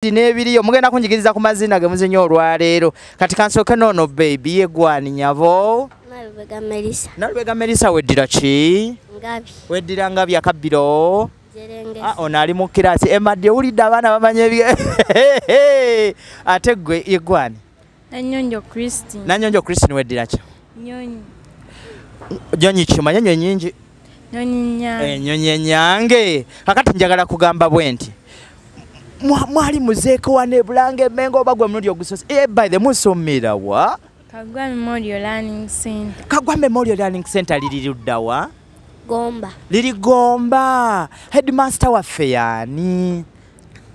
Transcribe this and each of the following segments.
Nebiriyo mugenda kunjigiriza ku mazina ge muzinyo olwaleero kati kansooke nono baby yegwani nyabo Nalubega Melissa weddira ki Ngabi weddira Ngabi akabbiro Jerengezi ono ali mu kirasi emadde wulidde abaana bamanya ate gwe yegwani Nanyonjo Christine Nanyonjo Christine weddira ki Nyonyi Nyonyi kimanya nyonyi nyingi Nyonyi nyange kakati njagala kugamba bwenti mwali muzeeko wane Bulange Mengo bagwe muludi ogusose by the musomera wa Kagwa Memorial Learning Center Kagwa Memorial Learning Center liri luddawa Gomba liri Gomba headmaster waffe yani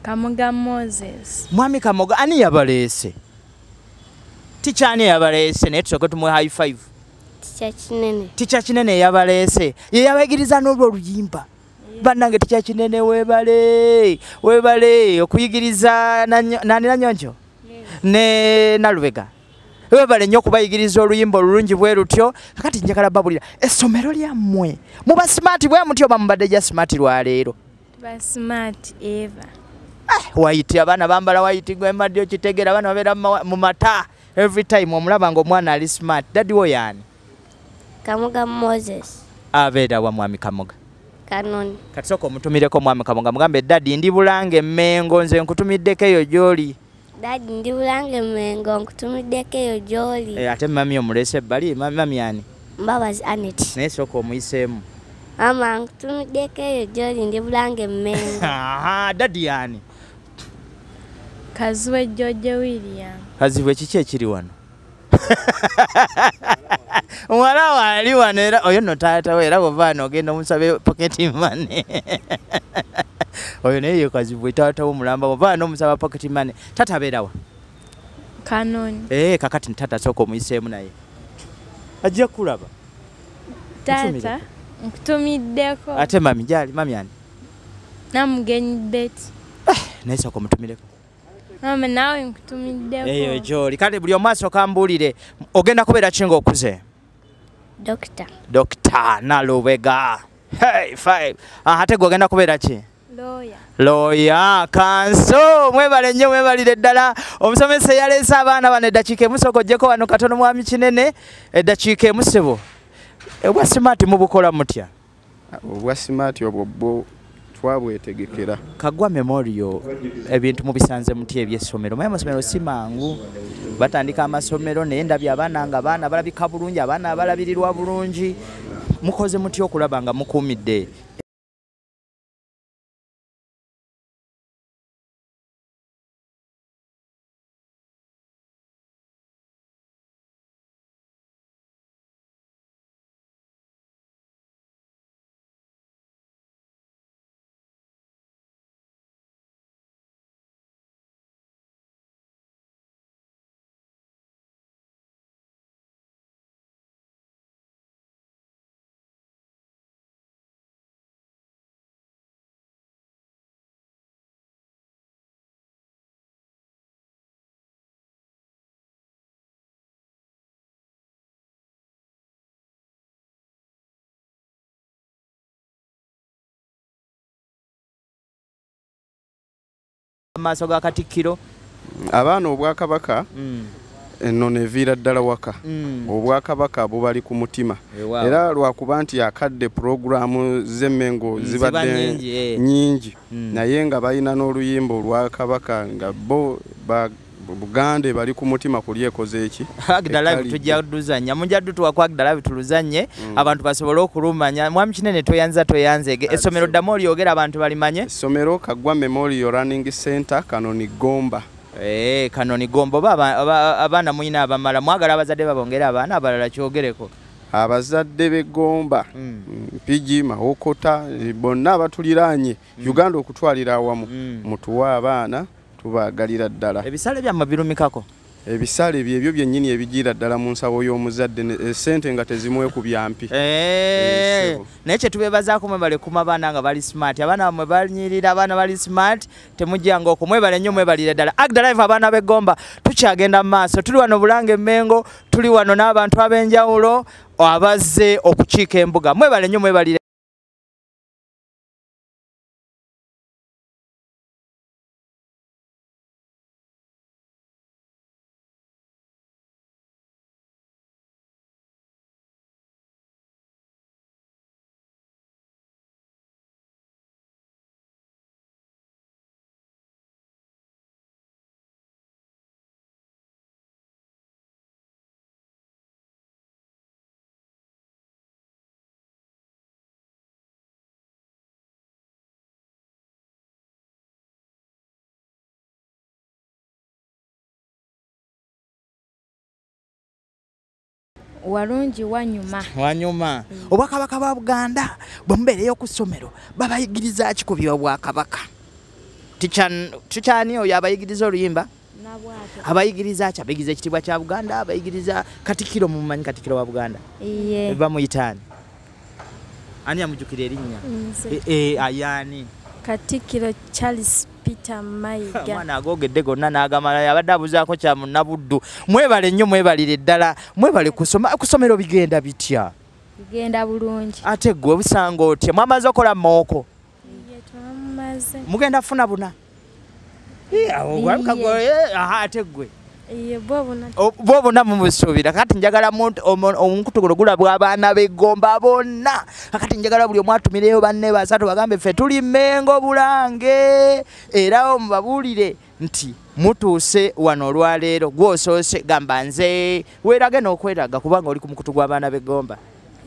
Kamoga Moses Mwami Kamoga ani yabalese Tichani yabalese ne tusoke tumwe high five Ticha kinene yabalese ye yabagiriza n'olwo luyimba Banange ticha kinene webale okuyigiriza nani Nanyonjo ne Nalubega webale nnyo kubayigiriza oluyimba olulungi bwe lutyo kakati njagala babulira essomero lyammwe muba smart bwe mutyo bamubadde ja smart lwaleero ba smart eva white abana bambala white gwe madyo kitegera abana babera mu mata every time omulaba ngo omwana ali smart daddy wo yani Kamoga Moses abeda wa mwami Kamoga Kanoni katisoko mutumireko mwami Kamoga mugambe daddy ndi Bulange Mengo nze nkutumiddeko eyo gyoli daddy ndi Bulange Mengo nkutumiddeko eyo gyoli ate mami omulese bali mami yani Mbabazi Anet naye soko omuyiseemu ama nkutumiddeko eyo gyoli ndi Bulange Mengo daddy yani Kaziwe George William Kaziwe kiki ekiri wano Mwala wali wano era oyo no taata we era bovano ogenda omusabe pocket money oyo naye Kaziwe taata wo mulamba bovano omusaba pocket money tata beerawa Kanoni kakati tata soko omuyiseemu naye ajja kulaba tata nkutumiddeko ate mami jali mami yani Namugenyi Betty naye soko mutumireko mama nawe nkutumiddeko eyo gyoli kale buli omwaso kambulire ogenda kubeera kinga okuze Dr. Nalubega hey 5 ate gwe ogenda kubeera ki lawyer kanso mwebale nnyo mwebalire ddala omusomesa yaleese abaana bano eddakiika emusokojjeko wano katono mwami kinene eddakiika emusebo obwa smart mubukola mutya obwa smart obwo twabwetegekera Kagwa Memorial ebintu mubisanze muti eby'essomero maye amasomero si mangu batandika amasomero naye ndabye abaana nga abaana balabika bulungi abaana abalabirirwa bulungi mukoze muti okulaba nga mukuumidde maaso ga Katikkiro abaana obwakabaka eno neviira ddala waka obwakabaka bubali ku mutima era lwakuba nti akadde programu z'Emmengo zibadde nyingi naye nga balina n'oluyimba olwakabaka nga bo Bugande bali ku mutima kulyekoze eki Agdala tujja duzanya mujaddu tuwa Agdala bituluzanye abantu basobole okulumanya mwami kinene toyanzege essomero Damoli yogera abantu balimanye essomero Kagwa Memorial Learning Center Kanoni Gomba Kanoni Gomba abaana muyina abamala mwagala abazadde babongera abaana abalala kyogereko abazadde begomba Mpigi Mahokota bonna abatuliranye Uganda okutwalira awamu mutuwa abaana tubagalira ddala ebisale byamma birumikako ebisale byebyo byennyini ebigira ddala mu nsawo y'omuzadde sente nga tezimwe ku byampi naye kye tubeebazaako mwebale kuma abaana nga bali smart abaana bamwe banyirira abaana bali smart temujjanga okwo mwebale nnyo mwebalire ddala Agdalive abaana b'eggomba tukyagenda mu maaso tuli wano Bulange Mengo tuli wano n'abantu ab'enjawulo abazze okukiika embuga mwebale nnyo mwebalire Walungi wanyuma. Wanyuma. Obwakabaka bwa Buganda bwembeereyo ku ssomero babayigiriza ki ku by'obwakabaka? Tikyani oyo abayigiriza oluyimba? Abayigiriza ki? Abayigiriza ekitiibwa kya Buganda, abayigiriza Katikkiro, mumanyi Katikkiro wa Buganda? Iye. Bamuyitaani. Ani amujjukira erinnya? Ayani. Katikkiro Charles Peter Mayiga. Mwana agogedde gonna n'agamala yabadde abuzaako kya munnabuddu. Mwebale nnyo mwebalire ddala. Mwebale kusoma. Kusomero bigenda bitya? Bigenda bulungi. Ate gwe obusanga otya? Mwamaze okola mooko? Iye twamaze. Mugenda funa buna? Ate gwe? Iye bwobuna. Bwobuna mumusuubira. Kati njagala omukutugulo gulabwa abaana b'Egomba bonna. Kati njagala buli omu atumireyo banne basatu bagambe ffe tuli Mmengo Bulange. Era mubabuulire nti mutuuse wano olwaleero gw'osoose gamba nze weerage n'okweraga kubanga oli ku mukutu gw'abaana b'Egomba.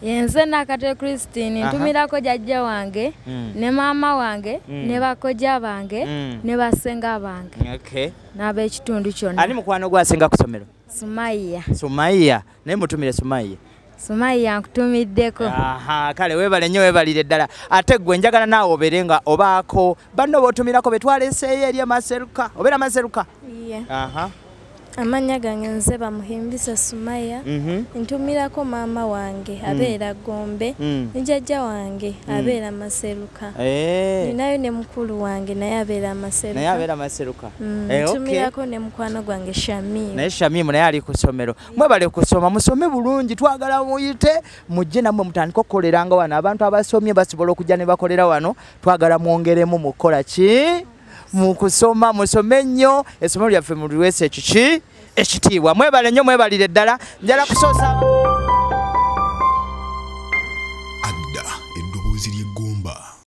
Yenze nakate Christine ntumirako jajja wange ne mama wange ne bakoja bange ne basenga bange. Okay. N'ab'ekitundu kyonna. Ani mukwano gwasenga ku ssomero? Sumaiya. Sumaiya. Naye mutumire Sumaiya. Sumaiya nkutumiddeko. Aha, kale weebale nnyo weebalire ddala. Ate gwe njagala naawe obeerenga obaako banno b'otumirako be twaleeseeyo eri Maseruka. Obeera Maseruka? Iye. Aha. Amanya gange nze bamuhimbisa Sumaiya. Ntumirako mama wange abeera Gombe. Ne jjajja wange abeera Maseruka. Ninayo ne mukulu wange naye abeera Maseruka. Naye abeera Maseruka. Ntumirako ne mukwano gwange Shamimu. Naye Shamimu naye ali ku ssomero. Mwebale kusoma musome bulungi twagala muyite mujje nammwe mutandika okukoleranga wano. Abantu abasomye basobola okujja ne bakolera wano. Twagala mwongeremu mukola ki? Mukusoma musome nnyo essomero lyaffe muliweese ekiki ekitiibwa. Mwebale nnyo mwebalire ddala njala kusoosa